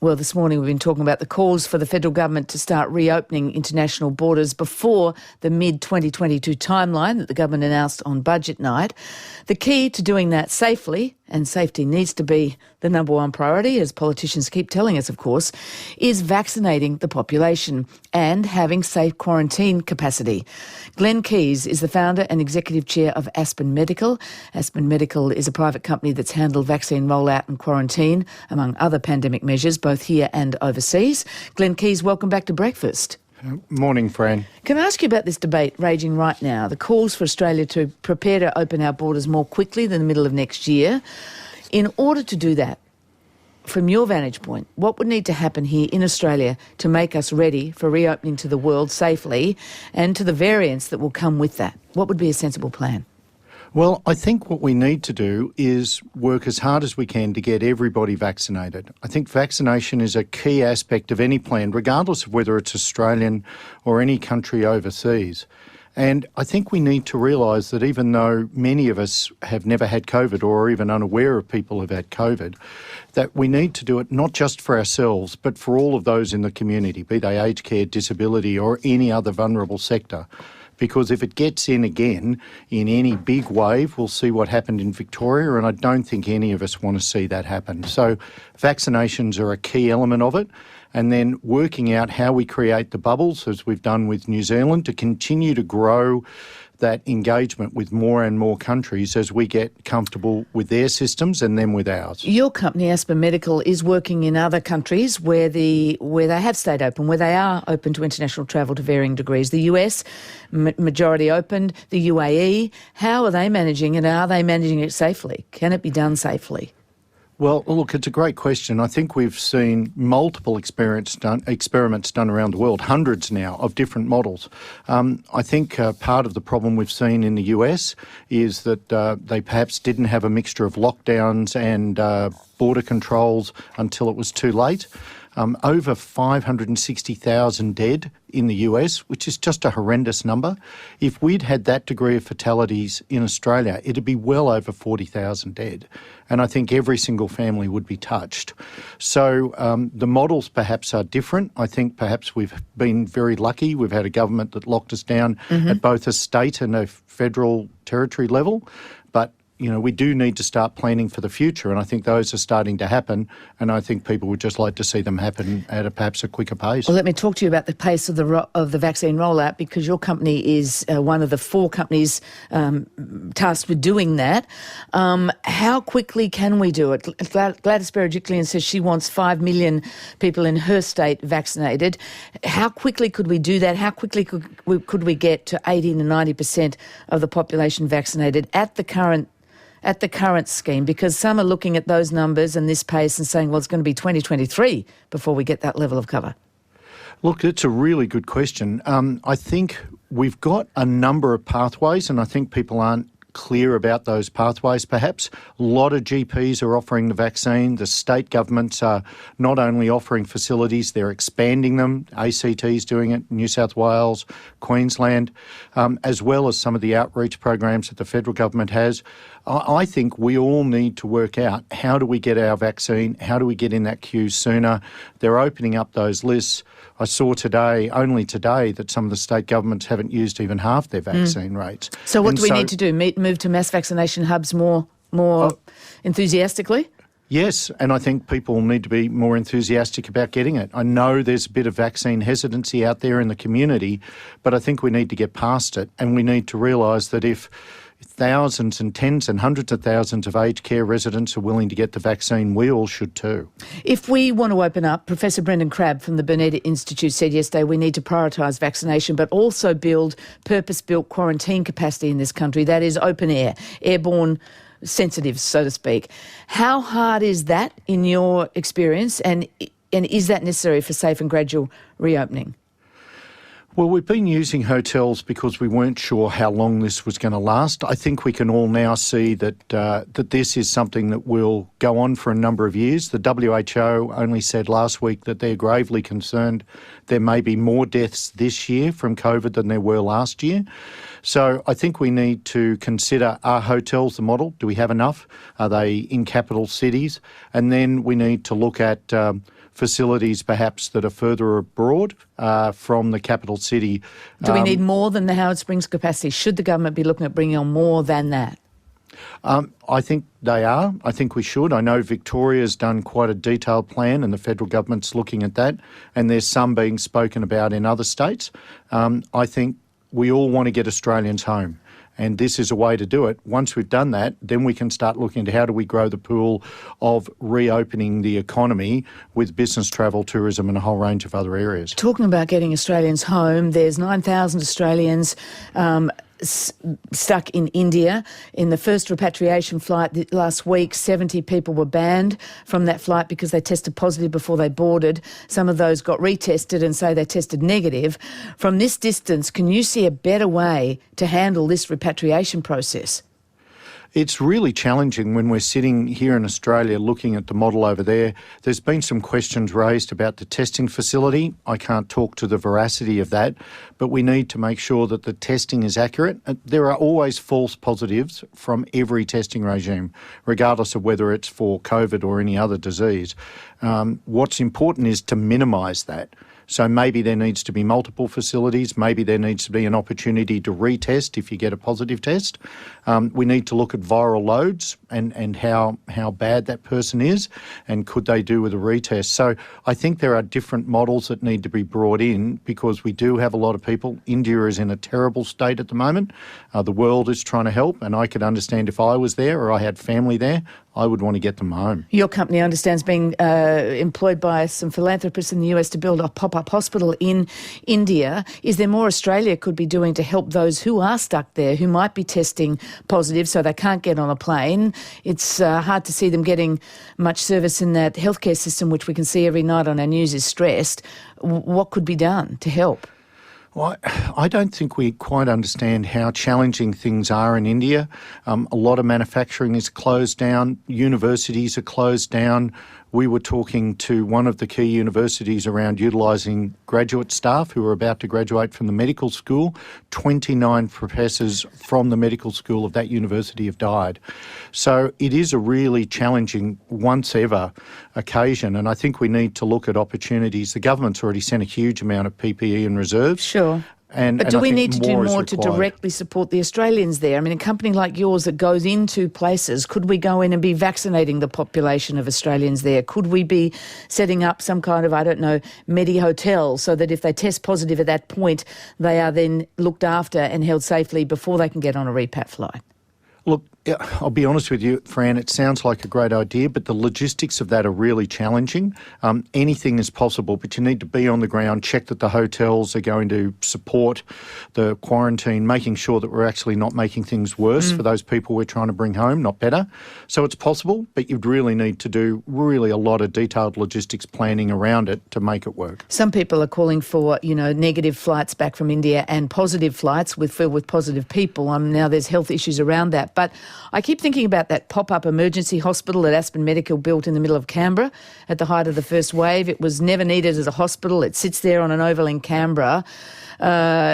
Well, this morning we've been talking about the calls for the federal government to start reopening international borders before the mid-2022 timeline that the government announced on budget night. The key to doing that safely, and safety needs to be the number one priority, as politicians keep telling us, of course, is vaccinating the population and having safe quarantine capacity. Glenn Keys is the founder and executive chair of Aspen Medical. Aspen Medical is a private company that's handled vaccine rollout and quarantine, among other pandemic measures, both here and overseas. Glenn Keys, welcome back to Breakfast. Morning, Fran. Can I ask you about this debate raging right now, the calls for Australia to prepare to open our borders more quickly than the middle of next year? In order to do that, from your vantage point, what would need to happen here in Australia to make us ready for reopening to the world safely and to the variants that will come with that? What would be a sensible plan? Well, I think what we need to do is work as hard as we can to get everybody vaccinated. I think vaccination is a key aspect of any plan, regardless of whether it's Australian or any country overseas. And I think we need to realise that even though many of us have never had COVID or are even unaware of people who've had COVID, that we need to do it not just for ourselves, but for all of those in the community, be they aged care, disability or any other vulnerable sector. Because if it gets in again in any big wave, we'll see what happened in Victoria, and I don't think any of us want to see that happen. So vaccinations are a key element of it, and then working out how we create the bubbles, as we've done with New Zealand, to continue to grow that engagement with more and more countries as we get comfortable with their systems and then with ours. Your company, Aspen Medical, is working in other countries where they have stayed open, where they are open to international travel to varying degrees. The US, majority opened, the UAE. How are they managing, and are they managing it safely? Can it be done safely? Well, look, it's a great question. I think we've seen multiple experiments done around the world, hundreds now of different models. I think part of the problem we've seen in the US is that they perhaps didn't have a mixture of lockdowns and border controls until it was too late. Over 560,000 dead in the US, which is just a horrendous number. If we'd had that degree of fatalities in Australia, it'd be well over 40,000 dead. And I think every single family would be touched. So the models perhaps are different. I think perhaps we've been very lucky. We've had a government that locked us down at both a state and a federal territory level. But you know, we do need to start planning for the future, and I think those are starting to happen, and I think people would just like to see them happen at perhaps a quicker pace. Well, let me talk to you about the pace of the vaccine rollout, because your company is one of the 4 companies tasked with doing that. How quickly can we do it? Gladys Berejiklian says she wants 5 million people in her state vaccinated. How quickly could we do that? How quickly could we get to 80 to 90% of the population vaccinated at the current scheme? Because some are looking at those numbers and this pace and saying, well, it's going to be 2023 before we get that level of cover. Look, it's a really good question. I think we've got a number of pathways, and I think people aren't clear about those pathways perhaps. A lot of GPs are offering the vaccine. The state governments are not only offering facilities, they're expanding them. ACT's doing it, New South Wales, Queensland, as well as some of the outreach programs that the federal government has. I think we all need to work out, how do we get our vaccine? How do we get in that queue sooner? They're opening up those lists. I saw only today, that some of the state governments haven't used even half their vaccine rates. So what do we need to do? Move to mass vaccination hubs more enthusiastically? Yes, and I think people need to be more enthusiastic about getting it. I know there's a bit of vaccine hesitancy out there in the community, but I think we need to get past it, and we need to realise that if thousands and tens and hundreds of thousands of aged care residents are willing to get the vaccine, we all should too. If we want to open up, Professor Brendan Crabb from the Burnet Institute said yesterday we need to prioritise vaccination but also build purpose-built quarantine capacity in this country, that is open air, airborne sensitives, so to speak. How hard is that in your experience, and is that necessary for safe and gradual reopening? Well, we've been using hotels because we weren't sure how long this was going to last. I think we can all now see that this is something that will go on for a number of years. The WHO only said last week that they're gravely concerned there may be more deaths this year from COVID than there were last year. So I think we need to consider, are hotels the model? Do we have enough? Are they in capital cities? And then we need to look at facilities perhaps that are further abroad from the capital city. Do we need more than the Howard Springs capacity? Should the government be looking at bringing on more than that? I think they are. I think we should. I know Victoria's done quite a detailed plan and the federal government's looking at that, and there's some being spoken about in other states. I think we all want to get Australians home, and this is a way to do it. Once we've done that, then we can start looking at how do we grow the pool of reopening the economy with business travel, tourism and a whole range of other areas. Talking about getting Australians home, there's 9,000 Australians stuck in India. In the first repatriation flight last week, 70 people were banned from that flight because they tested positive before they boarded. Some of those got retested and say they tested negative. From this distance, can you see a better way to handle this repatriation process? It's really challenging when we're sitting here in Australia looking at the model over there. There's been some questions raised about the testing facility. I can't talk to the veracity of that, but we need to make sure that the testing is accurate. There are always false positives from every testing regime, regardless of whether it's for COVID or any other disease. What's important is to minimise that. So maybe there needs to be multiple facilities. Maybe there needs to be an opportunity to retest if you get a positive test. We need to look at viral loads and how bad that person is and could they do with a retest. So I think there are different models that need to be brought in because we do have a lot of people. India is in a terrible state at the moment. The world is trying to help, and I could understand if I was there or I had family there, I would want to get them home. Your company, I understand, is being employed by some philanthropists in the US to build a pop-up hospital in India. Is there more Australia could be doing to help those who are stuck there, who might be testing positive so they can't get on a plane? It's hard to see them getting much service in that healthcare system, which we can see every night on our news is stressed. What could be done to help? Well, I don't think we quite understand how challenging things are in India. A lot of manufacturing is closed down. Universities are closed down. We were talking to one of the key universities around utilising graduate staff who are about to graduate from the medical school. 29 professors from the medical school of that university have died. So it is a really challenging once ever occasion, and I think we need to look at opportunities. The government's already sent a huge amount of PPE and reserves. Sure. But do we need to do more to directly support the Australians there? I mean, a company like yours that goes into places, could we go in and be vaccinating the population of Australians there? Could we be setting up some kind of, I don't know, Medi-hotel so that if they test positive at that point, they are then looked after and held safely before they can get on a repat flight? Look, I'll be honest with you, Fran, it sounds like a great idea, but the logistics of that are really challenging. Anything is possible, but you need to be on the ground, check that the hotels are going to support the quarantine, making sure that we're actually not making things worse for those people we're trying to bring home, not better. So it's possible, but you'd really need to do really a lot of detailed logistics planning around it to make it work. Some people are calling for, negative flights back from India and positive flights filled with positive people. Now there's health issues around that, but I keep thinking about that pop-up emergency hospital that Aspen Medical built in the middle of Canberra at the height of the first wave. It was never needed as a hospital. It sits there on an oval in Canberra.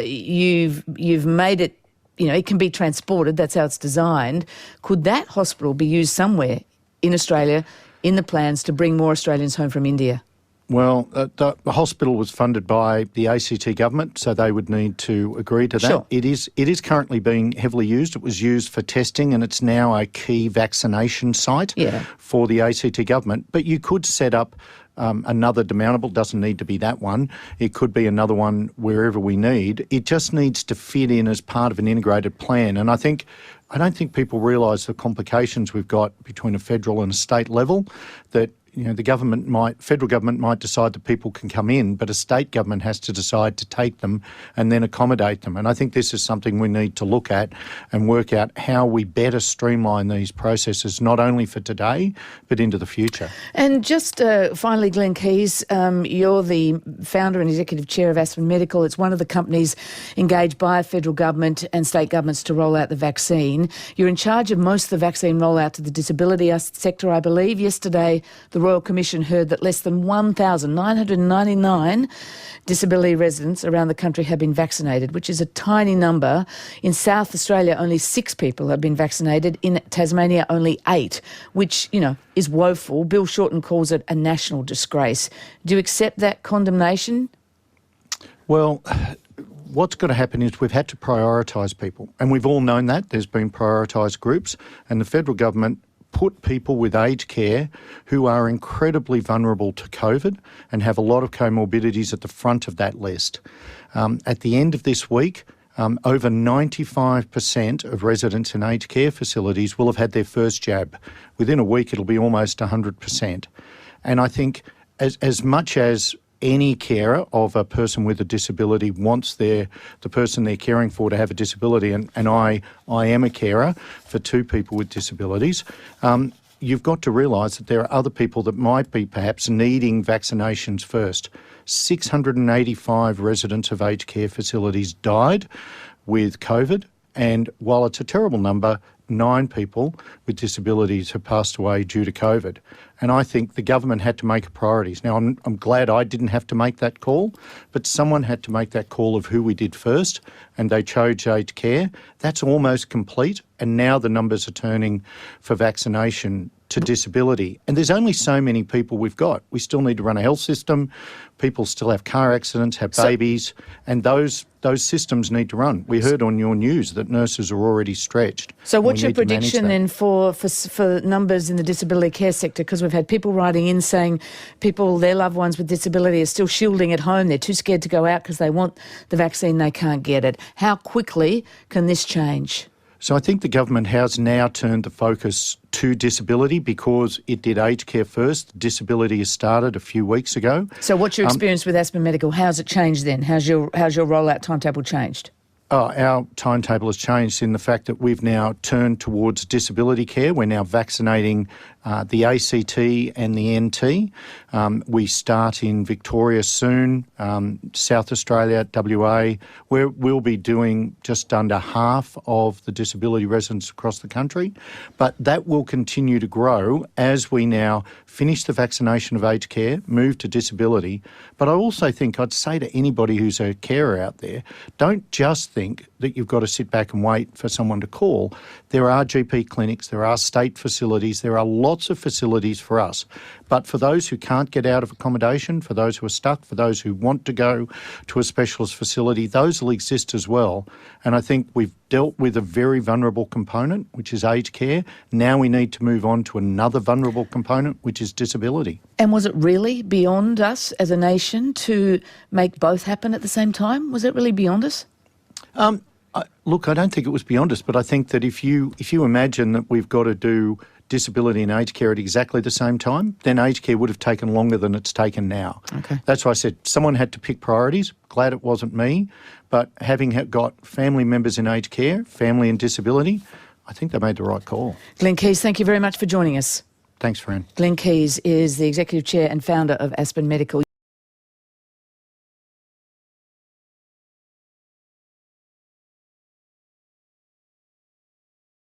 You've made it, it can be transported. That's how it's designed. Could that hospital be used somewhere in Australia in the plans to bring more Australians home from India? Well, the hospital was funded by the ACT government, so they would need to agree to that. Sure. It is currently being heavily used. It was used for testing and it's now a key vaccination site for the ACT government. But you could set up another demountable. Doesn't need to be that one. It could be another one wherever we need. It just needs to fit in as part of an integrated plan. And I don't think people realise the complications we've got between a federal and a state level, that the federal government might decide that people can come in, but a state government has to decide to take them and then accommodate them. And I think this is something we need to look at and work out how we better streamline these processes, not only for today, but into the future. And just finally, Glenn Keys, you're the founder and executive chair of Aspen Medical. It's one of the companies engaged by federal government and state governments to roll out the vaccine. You're in charge of most of the vaccine rollout to the disability sector, I believe. Yesterday, the Royal Commission heard that less than 1,999 disability residents around the country have been vaccinated, which is a tiny number. In South Australia, only 6 people have been vaccinated. In Tasmania, only 8, which, is woeful. Bill Shorten calls it a national disgrace. Do you accept that condemnation? Well, what's got to happen is we've had to prioritise people, and we've all known that. There's been prioritised groups, and the federal government put people with aged care who are incredibly vulnerable to COVID and have a lot of comorbidities at the front of that list. At the end of this week, over 95% of residents in aged care facilities will have had their first jab. Within a week, it'll be almost 100%. And I think as much as any carer of a person with a disability wants the person they're caring for to have a disability, and I am a carer for 2 people with disabilities, you've got to realise that there are other people that might be perhaps needing vaccinations first. 685 residents of aged care facilities died with COVID, and while it's a terrible number, 9 people with disabilities have passed away due to COVID. And I think the government had to make priorities. Now, I'm glad I didn't have to make that call, but someone had to make that call of who we did first, and they chose aged care. That's almost complete, and now the numbers are turning for vaccination to disability. And there's only so many people we've got. We still need to run a health system. People still have car accidents, have babies, and those systems need to run. We heard on your news that nurses are already stretched. So what's your prediction then for numbers in the disability care sector? Because we've had people writing in saying their loved ones with disability are still shielding at home. They're too scared to go out because they want the vaccine, they can't get it. How quickly can this change? So I think the government has now turned the focus to disability because it did aged care first. Disability has started a few weeks ago. So what's your experience with Aspen Medical? How's it changed then? How's your rollout timetable changed? Our timetable has changed in the fact that we've now turned towards disability care. We're now vaccinating the ACT and the NT. We start in Victoria soon, South Australia, WA, where we'll be doing just under half of the disability residents across the country. But that will continue to grow as we now finish the vaccination of aged care, move to disability. But I also think I'd say to anybody who's a carer out there, don't just think that you've got to sit back and wait for someone to call. There are GP clinics, there are state facilities, there are lots of facilities for us. But for those who can't get out of accommodation, for those who are stuck, for those who want to go to a specialist facility, those will exist as well. And I think we've dealt with a very vulnerable component, which is aged care. Now we need to move on to another vulnerable component, which is disability. And was it really beyond us as a nation to make both happen at the same time? Was it really beyond us? Look, I don't think it was beyond us, but I think that if you imagine that we've got to do disability and aged care at exactly the same time, then aged care would have taken longer than it's taken now. Okay. That's why I said someone had to pick priorities. Glad it wasn't me, but having got family members in aged care, family and disability, I think they made the right call. Glenn Keys, thank you very much for joining us. Thanks, Fran. Glenn Keys is the Executive Chair and Founder of Aspen Medical.